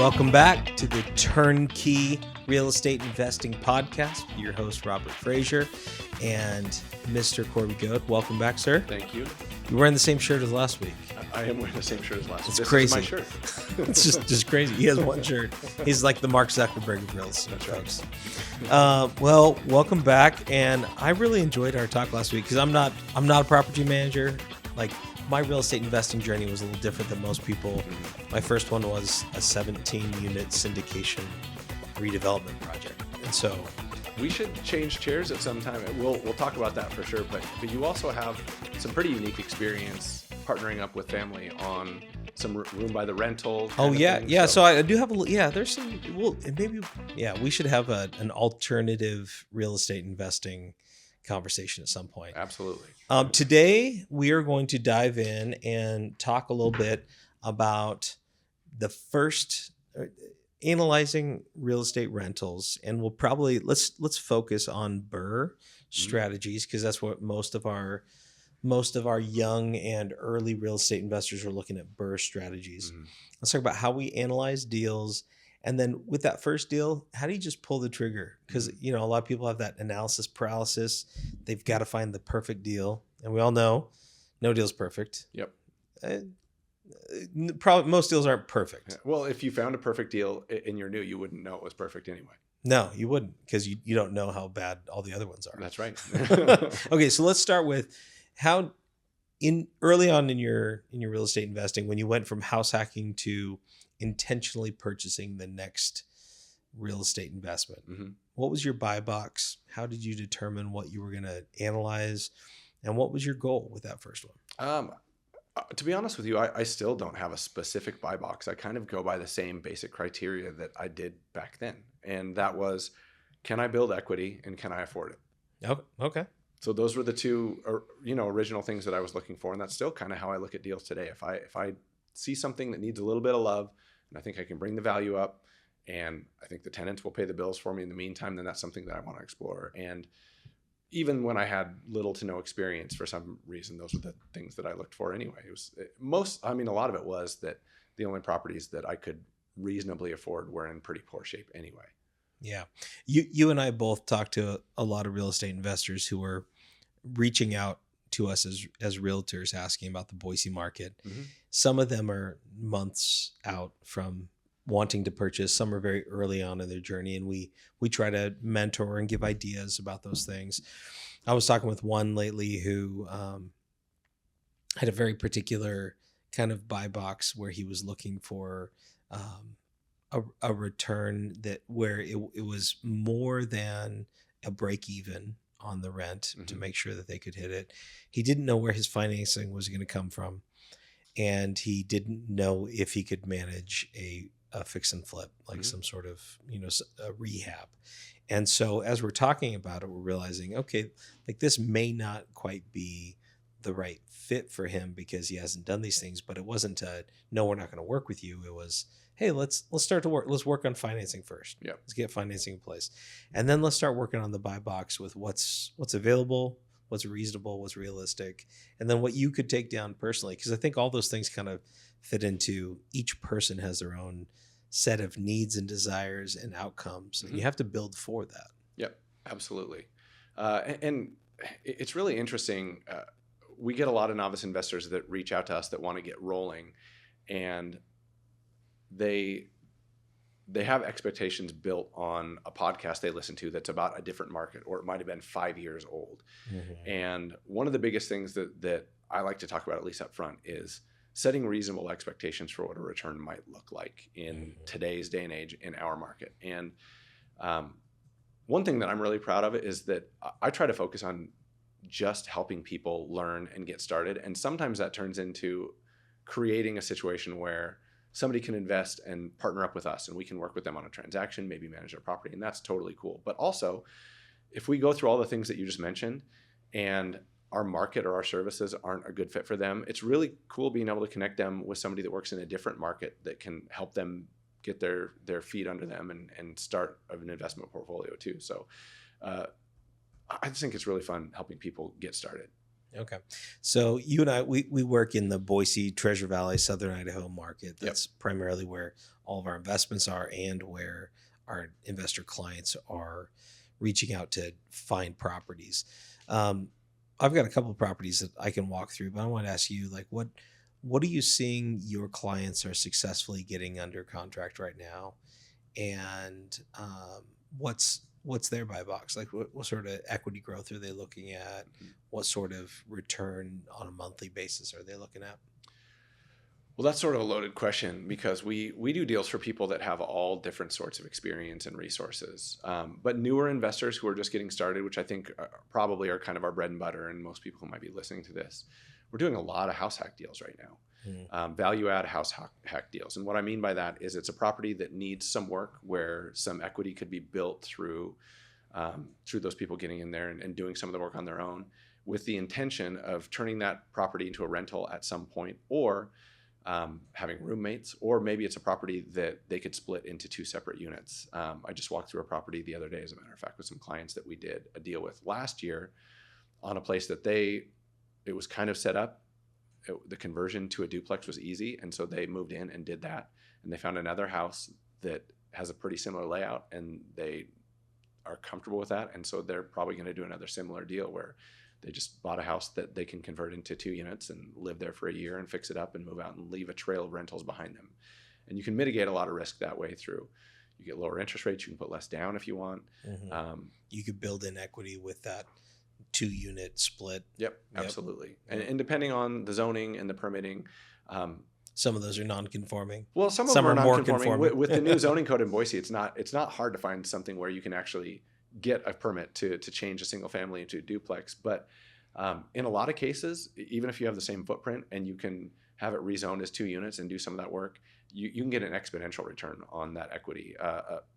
Welcome back to the Turnkey Real Estate Investing Podcast. Your host, Robert Frazier, and Mr. Corby Goad. Welcome back, sir. Thank you. You're wearing the same shirt as last week. I am wearing the same shirt as last week. It's crazy. This is my shirt. It's just crazy. He has one shirt. He's like the Mark Zuckerberg of real estate. That's right. Well, welcome back. And I really enjoyed our talk last week because I'm not a property manager. Like, my real estate investing journey was a little different than most people. Mm-hmm. My first one was a 17-unit syndication redevelopment project. And so we should change chairs at some time. We'll talk about that for sure. But you also have some pretty unique experience partnering up with family on some room by the rental. Oh yeah. So I do have there's some. Well, maybe we should have an alternative real estate investing conversation at some point. Absolutely. Today we are going to dive in and talk a little bit about the first analyzing real estate rentals, and we'll probably let's focus on BRRRR strategies because that's what most of our young and early real estate investors are looking at. BRRRR strategies. Mm-hmm. Let's talk about how we analyze deals. And then with that first deal, how do you just pull the trigger? Because, a lot of people have that analysis paralysis. They've got to find the perfect deal. And we all know no deal's perfect. Yep. Probably most deals aren't perfect. Yeah. Well, if you found a perfect deal and you're new, you wouldn't know it was perfect anyway. No, you wouldn't, because you don't know how bad all the other ones are. That's right. Okay, so let's start with how early on in your real estate investing, when you went from house hacking to intentionally purchasing the next real estate investment. Mm-hmm. What was your buy box? How did you determine what you were going to analyze? And what was your goal with that first one? To be honest with you, I still don't have a specific buy box. I kind of go by the same basic criteria that I did back then. And that was, can I build equity and can I afford it? Oh, okay. So those were the two, original things that I was looking for. And that's still kind of how I look at deals today. If I see something that needs a little bit of love, and I think I can bring the value up, and I think the tenants will pay the bills for me in the meantime, then that's something that I want to explore. And even when I had little to no experience, for some reason, those were the things that I looked for anyway. A lot of it was that the only properties that I could reasonably afford were in pretty poor shape anyway. Yeah. You and I both talked to a lot of real estate investors who were reaching out to us as realtors asking about the Boise market. Mm-hmm. Some of them are months out from wanting to purchase. Some are very early on in their journey, and we try to mentor and give ideas about those things. I was talking with one lately who had a very particular kind of buy box where he was looking for a return where it was more than a break even on the rent. Mm-hmm. To make sure that they could hit it. He didn't know where his financing was going to come from, and he didn't know if he could manage a fix and flip, like mm-hmm. some sort of a rehab. And so as we're talking about it, we're realizing, okay, like this may not quite be the right fit for him because he hasn't done these things. But it wasn't no, we're not going to work with you. It was, hey, let's start to work. Let's work on financing first. Yeah. Let's get financing in place. And then let's start working on the buy box with what's available, what's reasonable, what's realistic, and then what you could take down personally. Because I think all those things kind of fit into each person has their own set of needs and desires and outcomes. Mm-hmm. And you have to build for that. Yep, absolutely. And it's really interesting. We get a lot of novice investors that reach out to us that want to get rolling, and they have expectations built on a podcast they listen to that's about a different market, or it might have been 5 years old. Mm-hmm. And one of the biggest things that I like to talk about, at least up front, is setting reasonable expectations for what a return might look like in mm-hmm. today's day and age in our market. And one thing that I'm really proud of is that I try to focus on just helping people learn and get started. And sometimes that turns into creating a situation where somebody can invest and partner up with us, and we can work with them on a transaction, maybe manage their property, and that's totally cool. But also, if we go through all the things that you just mentioned and our market or our services aren't a good fit for them, it's really cool being able to connect them with somebody that works in a different market that can help them get their feet under them and start an investment portfolio too. So I just think it's really fun helping people get started. Okay. So you and I, we work in the Boise, Treasure Valley, Southern Idaho market. Yep. That's primarily where all of our investments are and where our investor clients are reaching out to find properties. Um, I've got a couple of properties that I can walk through, but I want to ask you, like, what are you seeing your clients are successfully getting under contract right now? And what's their buy box? Like what sort of equity growth are they looking at? What sort of return on a monthly basis are they looking at? Well, that's sort of a loaded question because we do deals for people that have all different sorts of experience and resources. But newer investors who are just getting started, which I think probably are kind of our bread and butter, and most people who might be listening to this, we're doing a lot of house hack deals right now. Value add house hack deals. And what I mean by that is it's a property that needs some work where some equity could be built through those people getting in there and doing some of the work on their own with the intention of turning that property into a rental at some point, or having roommates, or maybe it's a property that they could split into two separate units. I just walked through a property the other day, as a matter of fact, with some clients that we did a deal with last year on a place that it was kind of set up. The conversion to a duplex was easy, and so they moved in and did that, and they found another house that has a pretty similar layout, and they are comfortable with that, and so they're probably going to do another similar deal where they just bought a house that they can convert into two units and live there for a year and fix it up and move out and leave a trail of rentals behind them. And you can mitigate a lot of risk that way through, you get lower interest rates, you can put less down if you want. You could build in equity with that 2-unit split. Yep, absolutely. And depending on the zoning and the permitting, some of those are non-conforming. Well, some of them are non-conforming. With the new zoning code in Boise, it's not hard to find something where you can actually get a permit to change a single family into a duplex. But in a lot of cases, even if you have the same footprint and you can have it rezoned as 2 units and do some of that work, you can get an exponential return on that equity.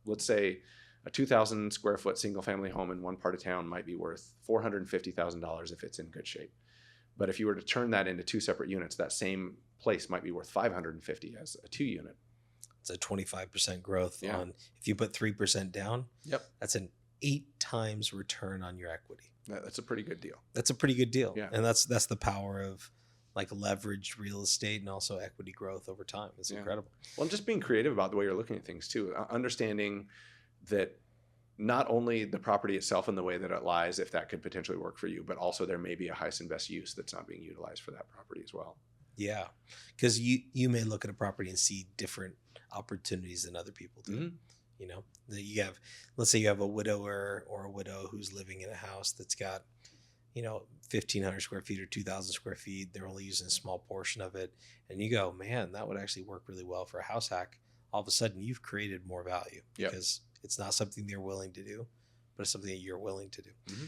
Let's say a 2,000 square foot single family home in one part of town might be worth $450,000 if it's in good shape. But if you were to turn that into 2 separate units, that same place might be worth $550,000 as a 2 unit. It's a 25% growth on, if you put 3% down. Yep. That's an 8 times return on your equity. That's a pretty good deal. That's a pretty good deal. Yeah. And that's the power of like leveraged real estate and also equity growth over time. It's incredible. Well, and just being creative about the way you're looking at things too. Understanding that not only the property itself and the way that it lies, if that could potentially work for you, but also there may be a highest and best use that's not being utilized for that property as well. Yeah. Because you may look at a property and see different opportunities than other people do. Mm-hmm. You know, that you have, let's say you have a widower or a widow who's living in a house that's got, 1,500 square feet or 2,000 square feet. They're only using a small portion of it. And you go, man, that would actually work really well for a house hack. All of a sudden you've created more value because it's not something they're willing to do, but it's something that you're willing to do. Mm-hmm.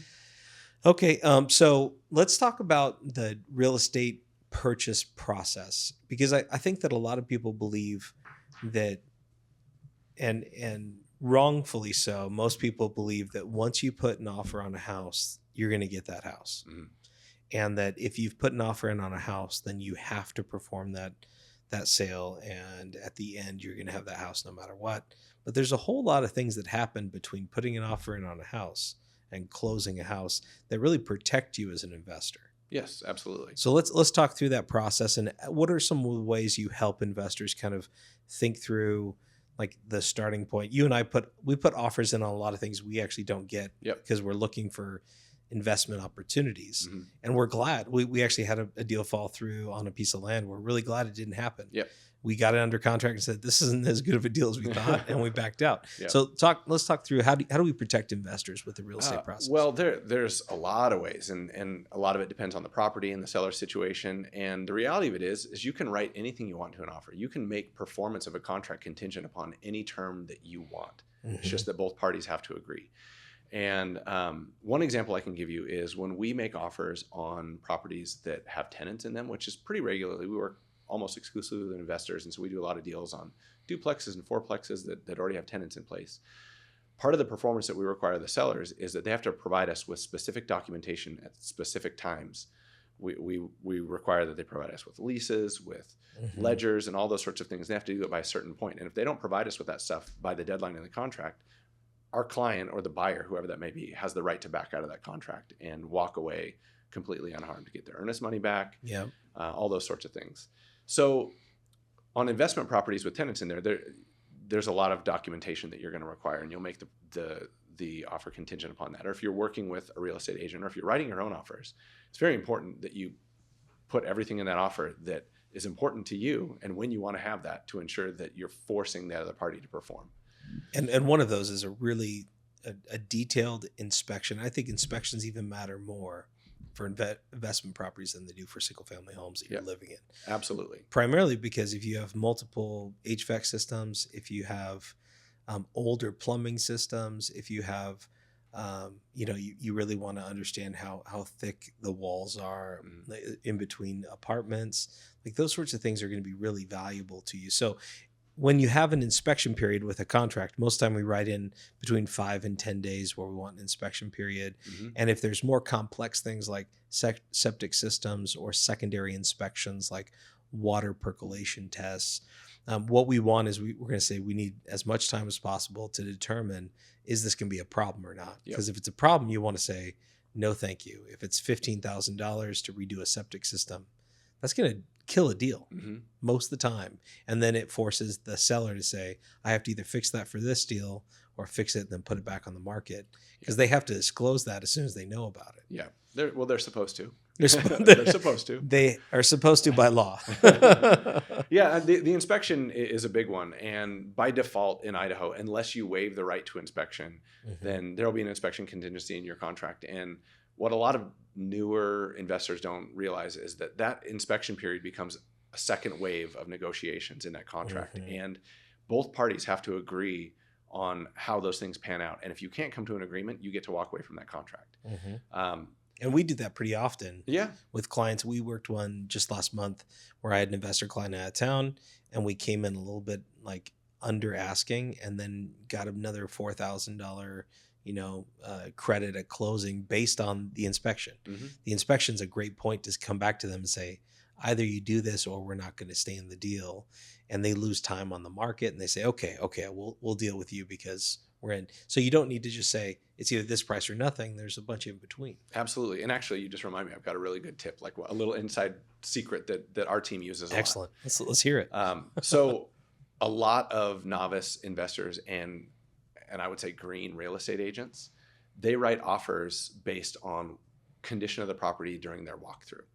Okay. So let's talk about the real estate purchase process, because I think that a lot of people believe that, and wrongfully so, most people believe that once you put an offer on a house, you're going to get that house. Mm-hmm. And that if you've put an offer in on a house, then you have to perform that sale. And at the end, you're going to have that house no matter what. But there's a whole lot of things that happen between putting an offer in on a house and closing a house that really protect you as an investor. Yes, absolutely. So let's talk through that process, and what are some of the ways you help investors kind of think through like the starting point? You and I put offers in on a lot of things we actually don't get because we're looking for investment opportunities. Mm-hmm. And we're glad we actually had a deal fall through on a piece of land. We're really glad it didn't happen. Yep. We got it under contract and said, this isn't as good of a deal as we thought. And we backed out. Yep. So let's talk through how do we protect investors with the real estate process? Well, there's a lot of ways, and a lot of it depends on the property and the seller situation. And the reality of it is you can write anything you want to an offer. You can make performance of a contract contingent upon any term that you want. Mm-hmm. It's just that both parties have to agree. And one example I can give you is when we make offers on properties that have tenants in them, which is pretty regularly. We work almost exclusively with investors, and so we do a lot of deals on duplexes and fourplexes that already have tenants in place. Part of the performance that we require of the sellers is that they have to provide us with specific documentation at specific times. We require that they provide us with leases, with mm-hmm. ledgers, and all those sorts of things. They have to do it by a certain point. And if they don't provide us with that stuff by the deadline in the contract, our client or the buyer, whoever that may be, has the right to back out of that contract and walk away completely unharmed, get their earnest money back, Yeah. all those sorts of things. So on investment properties with tenants in there's a lot of documentation that you're going to require, and you'll make the offer contingent upon that. Or if you're working with a real estate agent, or if you're writing your own offers, it's very important that you put everything in that offer that is important to you and when you want to have that, to ensure that you're forcing the other party to perform. And one of those is a detailed inspection. I think inspections even matter more for investment properties than they do for single family homes that you're living in. Absolutely. Primarily because if you have multiple HVAC systems, if you have older plumbing systems, if you have, you really want to understand how thick the walls are in between apartments. Like those sorts of things are going to be really valuable to you. So when you have an inspection period with a contract, most time we write in between 5 and 10 days where we want an inspection period. And if there's more complex things like septic systems or secondary inspections like water percolation tests, what we want is we're going to say we need as much time as possible to determine, is this going to be a problem or not? Because if it's a problem, you want to say, no, thank you. If it's $15,000 to redo a septic system, that's going to kill a deal most of the time. And then it forces the seller to say, I have to either fix that for this deal or fix it and then put it back on the market, because they have to disclose that as soon as they know about it. Yeah. They're supposed to. They're supposed to. They are supposed to by law. Yeah. The inspection is a big one. And by default in Idaho, unless you waive the right to inspection, then there'll be an inspection contingency in your contract. And what a lot of newer investors don't realize is that inspection period becomes a second wave of negotiations in that contract. And both parties have to agree on how those things pan out. And if you can't come to an agreement, you get to walk away from that contract. And we do that pretty often. Yeah. With clients. We worked one just last month where I had an investor client out of town, and we came in a little bit like under asking, and then got another $4,000 credit at closing based on the inspection. The inspection's a great point to come back to them and say, either you do this or we're not going to stay in the deal. And they lose time on the market, and they say, okay, we'll deal with you because we're in. So you don't need to just say it's either this price or nothing. There's a bunch in between. Absolutely. And actually, you just remind me, I've got a really good tip, like a little inside secret that our team uses a lot. Excellent. Let's hear it. So a lot of novice investors and I would say green real estate agents, they write offers based on condition of the property during their walkthrough.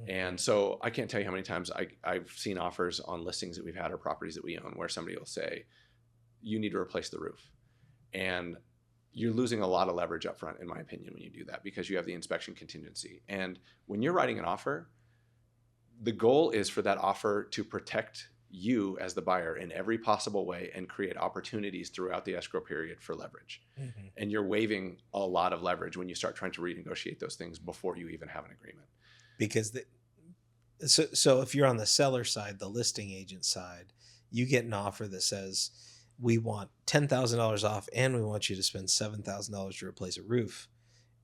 And so I can't tell you how many times I've seen offers on listings that we've had or properties that we own where somebody will say, you need to replace the roof. And you're losing a lot of leverage up front, in my opinion, when you do that, because you have the inspection contingency. And when you're writing an offer, the goal is for that offer to protect you as the buyer in every possible way and create opportunities throughout the escrow period for leverage. And you're waiving a lot of leverage when you start trying to renegotiate those things before you even have an agreement. Because so if you're on the seller side, the listing agent side, you get an offer that says, we want $10,000 off and we want you to spend $7,000 to replace a roof.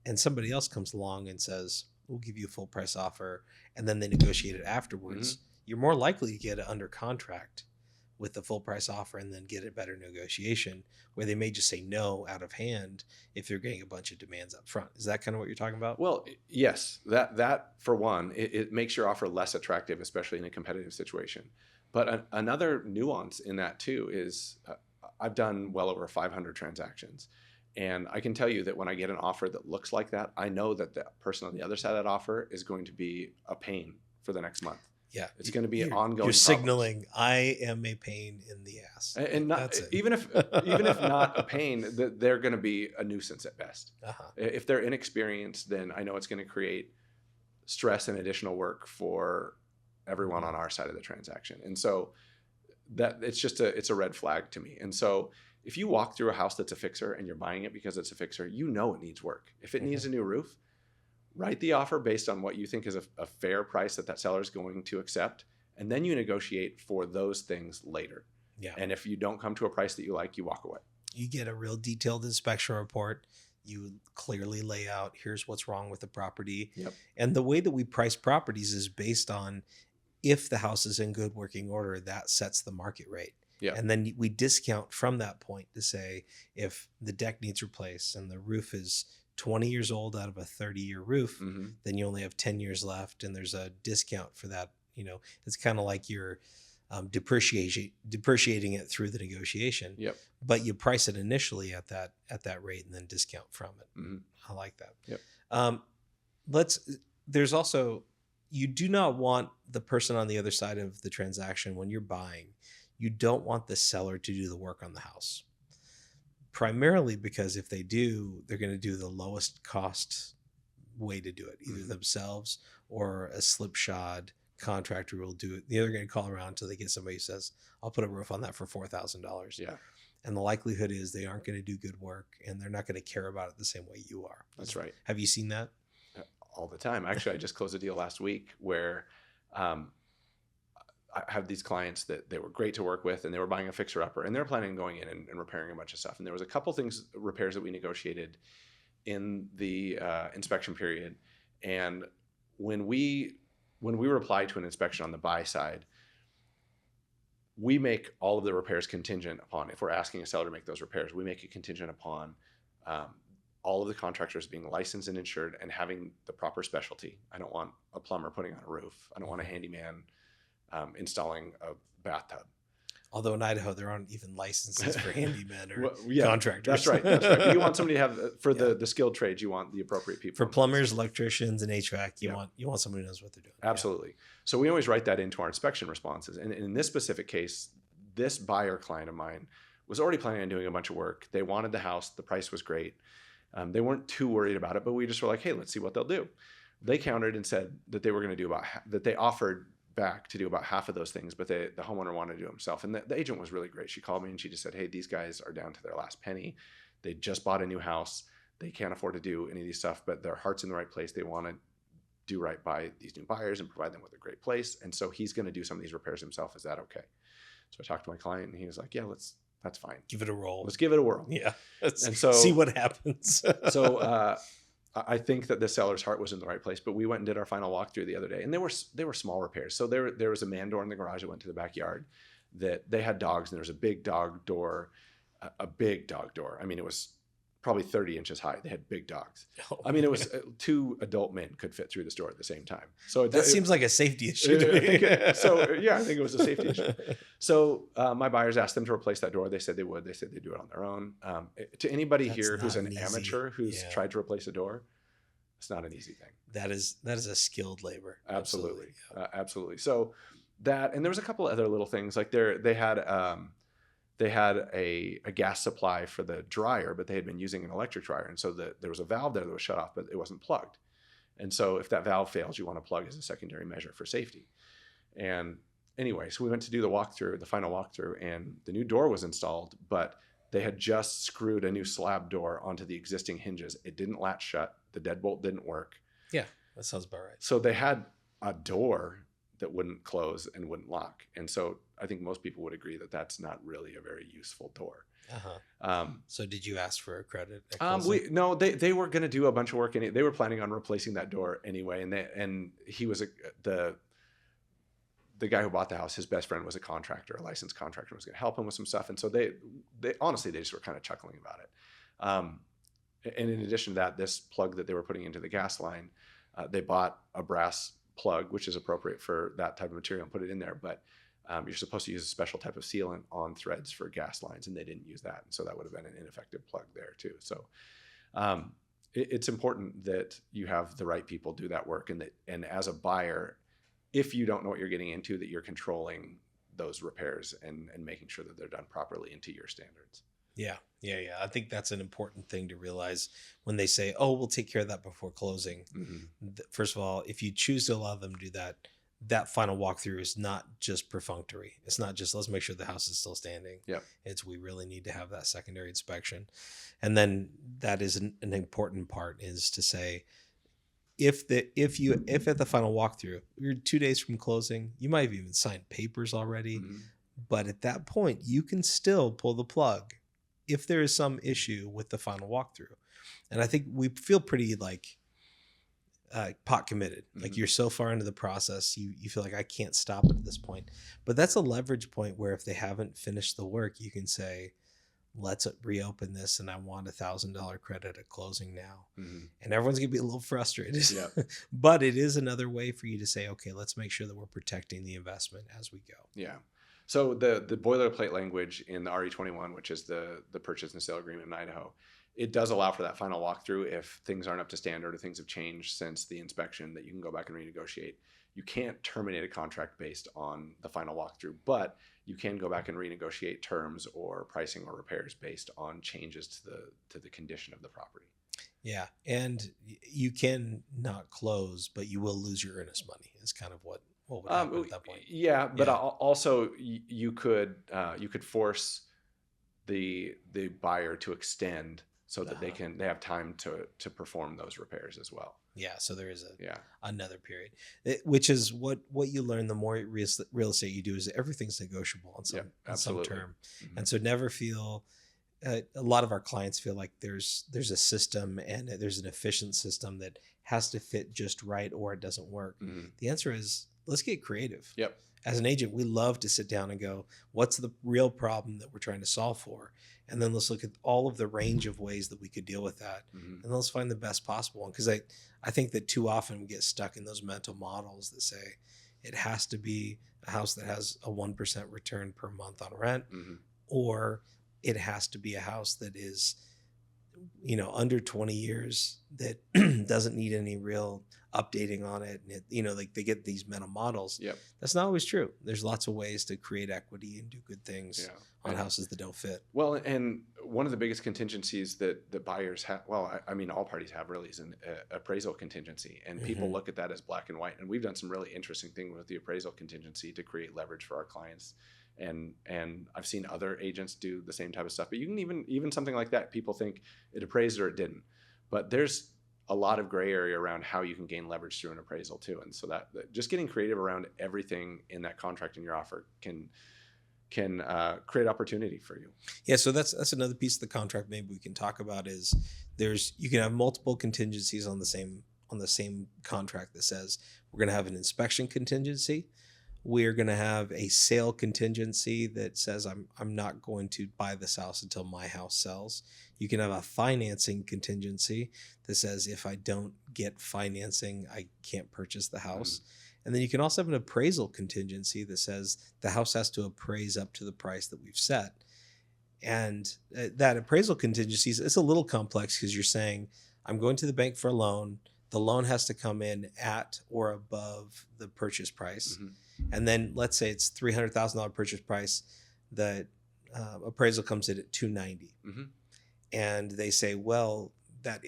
And somebody else comes along and says, we'll give you a full price offer. And then they negotiate it afterwards. You're more likely to get it under contract with the full price offer and then get a better negotiation, where they may just say no out of hand if they're getting a bunch of demands up front. Is that kind of what you're talking about? Well, yes, that for one, it makes your offer less attractive, especially in a competitive situation. But another nuance in that too is I've done well over 500 transactions. And I can tell you that when I get an offer that looks like that, I know that the person on the other side of that offer is going to be a pain for the next month. Yeah, it's going to be an ongoing. You're signaling, I am a pain in the ass, and not even if not a pain, they're going to be a nuisance at best. If they're inexperienced, then I know it's going to create stress and additional work for everyone on our side of the transaction, and so that it's a red flag to me. And so if you walk through a house that's a fixer and you're buying it because it's a fixer, you know it needs work. If it needs a new roof, write the offer based on what you think is a fair price that seller is going to accept. And then you negotiate for those things later. Yeah. And if you don't come to a price that you like, you walk away. You get a real detailed inspection report. You clearly lay out, here's what's wrong with the property. Yep. And the way that we price properties is based on, if the house is in good working order, that sets the market rate. Yeah. And then we discount from that point to say, if the deck needs replaced and the roof is 20 years old out of a 30-year roof, Mm-hmm. then you only have 10 years left, and there's a discount for that. It's kind of like you're depreciating it through the negotiation. Yep. But you price it initially at that rate and then discount from it. Mm-hmm. I like that. Yep. There's also, you do not want the person on the other side of the transaction when you're buying, you don't want the seller to do the work on the house. Primarily because if they do, they're going to do the lowest cost way to do it, either themselves or a slipshod contractor will do it. They're going to call around until they get somebody who says, I'll put a roof on that for $4,000. Yeah. And the likelihood is they aren't going to do good work, and they're not going to care about it the same way you are. That's right. Have you seen that? All the time. Actually, I just closed a deal last week where I have these clients that they were great to work with, and they were buying a fixer-upper, and they were planning on going in and repairing a bunch of stuff. And there was a couple repairs that we negotiated in the inspection period. And when we reply to an inspection on the buy side, we make all of the repairs contingent upon, if we're asking a seller to make those repairs, we make it contingent upon all of the contractors being licensed and insured and having the proper specialty. I don't want a plumber putting on a roof. I don't want a handyman installing a bathtub. Although in Idaho, there aren't even licenses for handymen or yeah, contractors. That's right. But you want somebody to have, for the skilled trades, you want the appropriate people. For plumbers, electricians, and HVAC, you want somebody who knows what they're doing. Absolutely. Yeah. So we always write that into our inspection responses. And in this specific case, this buyer client of mine was already planning on doing a bunch of work. They wanted the house. The price was great. They weren't too worried about it, but we just were like, hey, let's see what they'll do. They countered and said that they were going to do that they offered back to do about half of those things, but the homeowner wanted to do it himself. And the agent was really great. She called me and she just said, hey, these guys are down to their last penny. They just bought a new house. They can't afford to do any of these stuff, but their heart's in the right place. They want to do right by these new buyers and provide them with a great place. And so he's going to do some of these repairs himself. Is that okay? So I talked to my client and he was like, yeah, that's fine. Give it a roll. Let's give it a whirl. Yeah. And so see what happens. So I think that the seller's heart was in the right place, but we went and did our final walkthrough the other day, and they were small repairs. So there was a man door in the garage that went to the backyard that they had dogs, and there was a big dog door, a big dog door. I mean, it was probably 30 inches high. They had big dogs. Oh, I mean, it was two adult men could fit through this door at the same time. So that seems like a safety issue to me. So yeah, I think it was a safety issue. So my buyers asked them to replace that door. They said they would. They said they'd do it on their own. To anybody here who's an amateur who's tried to replace a door, it's not an easy thing. That is a skilled labor. Absolutely. Absolutely. So that, and there was a couple of other little things like they had a gas supply for the dryer, but they had been using an electric dryer. And so there was a valve there that was shut off, but it wasn't plugged. And so if that valve fails, you want to plug as a secondary measure for safety. And anyway, so we went to do the final walkthrough, and the new door was installed, but they had just screwed a new slab door onto the existing hinges. It didn't latch shut. The deadbolt didn't work. Yeah, that sounds about right. So they had a door that wouldn't close and wouldn't lock. And so I think most people would agree that that's not really a very useful door. So did you ask for a credit? No, they were going to do a bunch of work in it. They were planning on replacing that door anyway. And he was the guy who bought the house, his best friend was a contractor, a licensed contractor, was going to help him with some stuff. And so they honestly, they just were kind of chuckling about it. And in addition to that, this plug that they were putting into the gas line, they bought a brass plug, which is appropriate for that type of material, and put it in there. But you're supposed to use a special type of sealant on threads for gas lines, and they didn't use that. And so that would have been an ineffective plug there too. So it's important that you have the right people do that work. And as a buyer, if you don't know what you're getting into, that you're controlling those repairs and making sure that they're done properly and to your standards. Yeah. I think that's an important thing to realize when they say, oh, we'll take care of that before closing. Mm-hmm. First of all, if you choose to allow them to do that, that final walkthrough is not just perfunctory. It's not just, let's make sure the house is still standing. Yep. It's, we really need to have that secondary inspection. And then that is an important part, is to say, if at the final walkthrough, you're 2 days from closing, you might have even signed papers already. Mm-hmm. But at that point, you can still pull the plug if there is some issue with the final walkthrough. And I think we feel pretty pot committed. Mm-hmm. Like, you're so far into the process, you feel like, I can't stop it at this point. But that's a leverage point where if they haven't finished the work, you can say, let's reopen this, and I want $1,000 credit at closing now. Mm-hmm. And everyone's gonna be a little frustrated. Yeah. But it is another way for you to say, okay, let's make sure that we're protecting the investment as we go. Yeah. So the boilerplate language in the RE21, which is the purchase and sale agreement in Idaho, it does allow for that final walkthrough if things aren't up to standard or things have changed since the inspection, that you can go back and renegotiate. You can't terminate a contract based on the final walkthrough, but you can go back and renegotiate terms or pricing or repairs based on changes to the condition of the property. Yeah, and you can not close, but you will lose your earnest money. Is kind of what would happen at that point. Yeah, but also you could force the buyer to extend so that they have time to perform those repairs as well. Yeah, so there is Yeah. another period, which is what you learn the more real estate you do, is everything's negotiable on some term. Mm-hmm. And so never feel. A lot of our clients feel like there's a system and there's an efficient system that has to fit just right or it doesn't work. Mm-hmm. The answer is, let's get creative. Yep. As an agent, we love to sit down and go, what's the real problem that we're trying to solve for? And then let's look at all of the range of ways that we could deal with that. Mm-hmm. And let's find the best possible one. Because I think that too often we get stuck in those mental models that say it has to be a house that has a 1% return per month on rent, Mm-hmm. or it has to be a house that is, under 20 years, that doesn't need any real updating on it. And like they get these mental models. Yep. That's not always true. There's lots of ways to create equity and do good things on houses that don't fit. Well, and one of the biggest contingencies that the buyers have, all parties have really, is an appraisal contingency. And people look at that as black and white. And we've done some really interesting things with the appraisal contingency to create leverage for our clients. And I've seen other agents do the same type of stuff. But you can even something like that, people think it appraised or it didn't. But there's a lot of gray area around how you can gain leverage through an appraisal too. And so that just getting creative around everything in that contract in your offer can create opportunity for you. Yeah, so that's another piece of the contract maybe we can talk about, is you can have multiple contingencies on the same contract that says we're going to have an inspection contingency. We're going to have a sale contingency that says I'm not going to buy this house until my house sells. You can have a financing contingency that says if I don't get financing, I can't purchase the house. And then you can also have an appraisal contingency that says the house has to appraise up to the price that we've set. And that appraisal contingency is a little complex, because you're saying I'm going to the bank for a loan. The loan has to come in at or above the purchase price. Mm-hmm. And then let's say it's $300,000 purchase price. The appraisal comes in at $290,000. Mm-hmm. And they say, well, that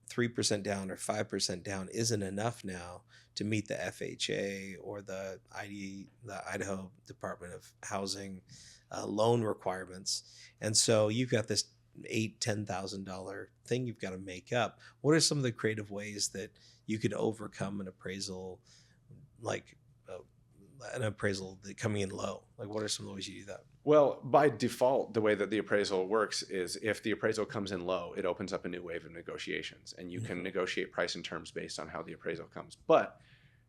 3% down or 5% down isn't enough now to meet the FHA or the Idaho Department of Housing loan requirements. And so you've got this $8,000-$10,000 thing you've got to make up. What are some of the creative ways that you could overcome an appraisal, like an appraisal that coming in low? Like, what are some of the ways you do that? Well, by default, the way that the appraisal works is if the appraisal comes in low, it opens up a new wave of negotiations, and you can negotiate price and terms based on how the appraisal comes. But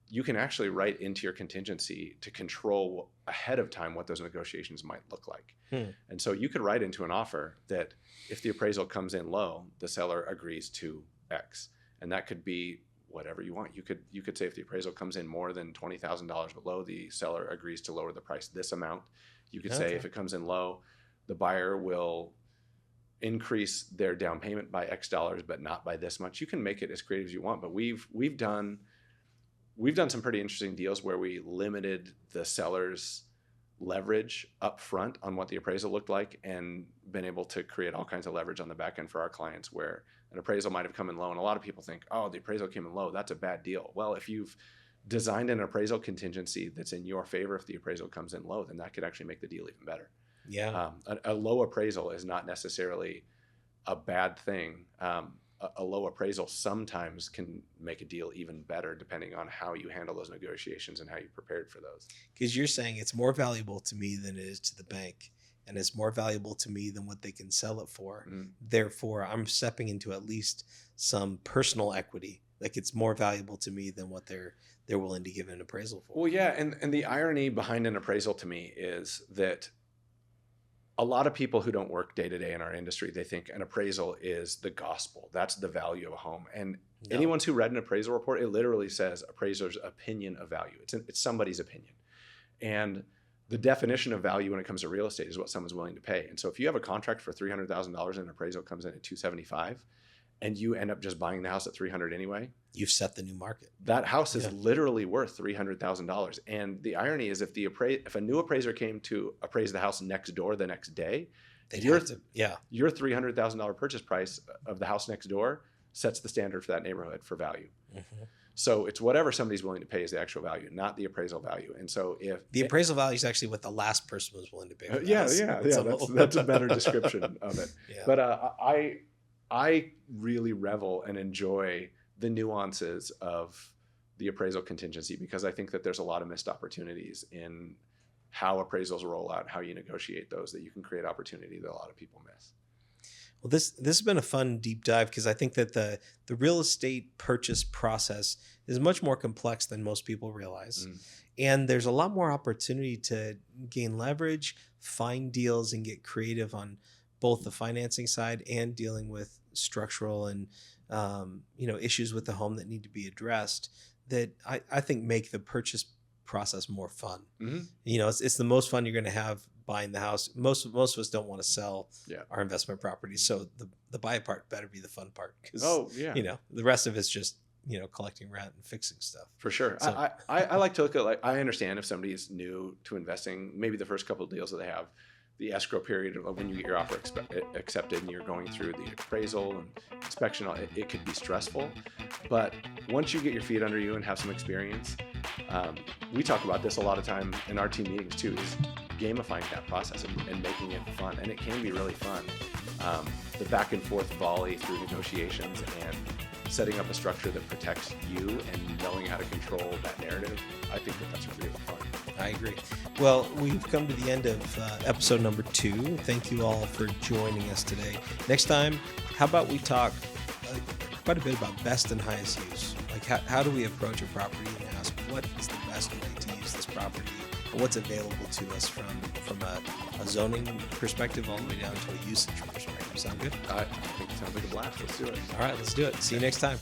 you can actually write into your contingency to control ahead of time what those negotiations might look like. And so you could write into an offer that if the appraisal comes in low, the seller agrees to X. And that could be whatever you want. You could say if the appraisal comes in more than $20,000 below, the seller agrees to lower the price this amount. You could say if it comes in low, the buyer will increase their down payment by X dollars, but not by this much. You can make it as creative as you want. But we've done some pretty interesting deals where we limited the seller's leverage up front on what the appraisal looked like, and been able to create all kinds of leverage on the back end for our clients, where an appraisal might have come in low. And a lot of people think, oh, the appraisal came in low, that's a bad deal. Well, if you've designed an appraisal contingency that's in your favor, if the appraisal comes in low, then that could actually make the deal even better. Yeah. A low appraisal is not necessarily a bad thing. A low appraisal sometimes can make a deal even better, depending on how you handle those negotiations and how you prepared for those. Because you're saying it's more valuable to me than it is to the bank, and it's more valuable to me than what they can sell it for. Mm-hmm. Therefore, I'm stepping into at least some personal equity. Like, it's more valuable to me than what they're willing to give an appraisal for. Well, yeah, and the irony behind an appraisal to me is that a lot of people who don't work day to day in our industry, they think an appraisal is the gospel. That's the value of a home. And No. anyone who read an appraisal report, it literally says appraiser's opinion of value. It's somebody's opinion. And the definition of value when it comes to real estate is what someone's willing to pay. And so if you have a contract for $300,000 and an appraisal comes in at $275,000 and you end up just buying the house at $300,000 anyway, You've set the new market. that house is literally worth $300,000. And the irony is if a new appraiser came to appraise the house next door the next day, your $300,000 purchase price of the house next door sets the standard for that neighborhood for value. Mm-hmm. So it's whatever somebody's willing to pay is the actual value, not the appraisal value. And so if the appraisal value is actually what the last person was willing to pay for that's a better description of it. Yeah. But I really revel and enjoy the nuances of the appraisal contingency because I think that there's a lot of missed opportunities in how appraisals roll out, how you negotiate those, that you can create opportunity that a lot of people miss. Well, this has been a fun deep dive because I think that the real estate purchase process is much more complex than most people realize. And there's a lot more opportunity to gain leverage, find deals, and get creative on both the financing side and dealing with structural and issues with the home that need to be addressed that I think make the purchase process more fun. Mm-hmm. It's the most fun you're going to have buying the house. Most of us don't want to sell our investment properties. So the buy part better be the fun part because the rest of it's just, collecting rent and fixing stuff. For sure. So, I like to look at, I understand if somebody is new to investing, maybe the first couple of deals that they have, the escrow period of when you get your offer accepted and you're going through the appraisal and inspection, it could be stressful. But once you get your feet under you and have some experience, we talk about this a lot of time in our team meetings too, is gamifying that process and making it fun. And it can be really fun. The back and forth volley through negotiations and setting up a structure that protects you and knowing how to control that narrative, I think that's really fun. I agree. Well, we've come to the end of episode number 2. Thank you all for joining us today. Next time, how about we talk quite a bit about best and highest use? Like how do we approach a property and ask what is the best way to use this property and what's available to us from a zoning perspective all the way down to a usage perspective. Sound good? I think it sounds like a blast. Let's do it. All right, let's do it. See you next time.